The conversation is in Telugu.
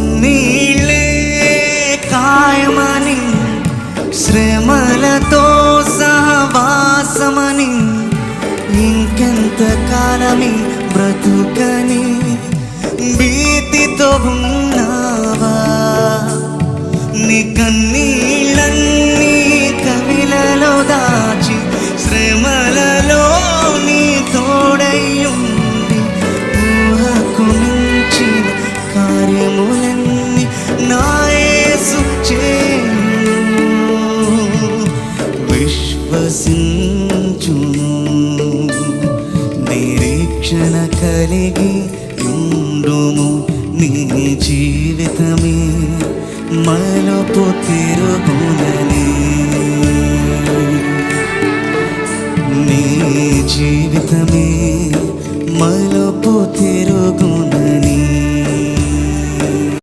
కన్నీళ్ళే కాయమని, శ్రమలతో సహవాసమని, ఇంకెంత కాలమే బ్రతుకని భీతితో ఉన్నావా? నీ కన్నీళ్ళన్నీ కవిలలో దాచి, శ్రమలలో నీ తోడయ్యుండి, ఊహకు మించిన కార్యములన్నీ నా యేసు చేయును. విశ్వసించును, నిరీక్షణ కలిగి ఉండుము. నీ జీవితమే మలుపు తిరుగునని, నీ జీవితమే మలుపు తిరుగునని.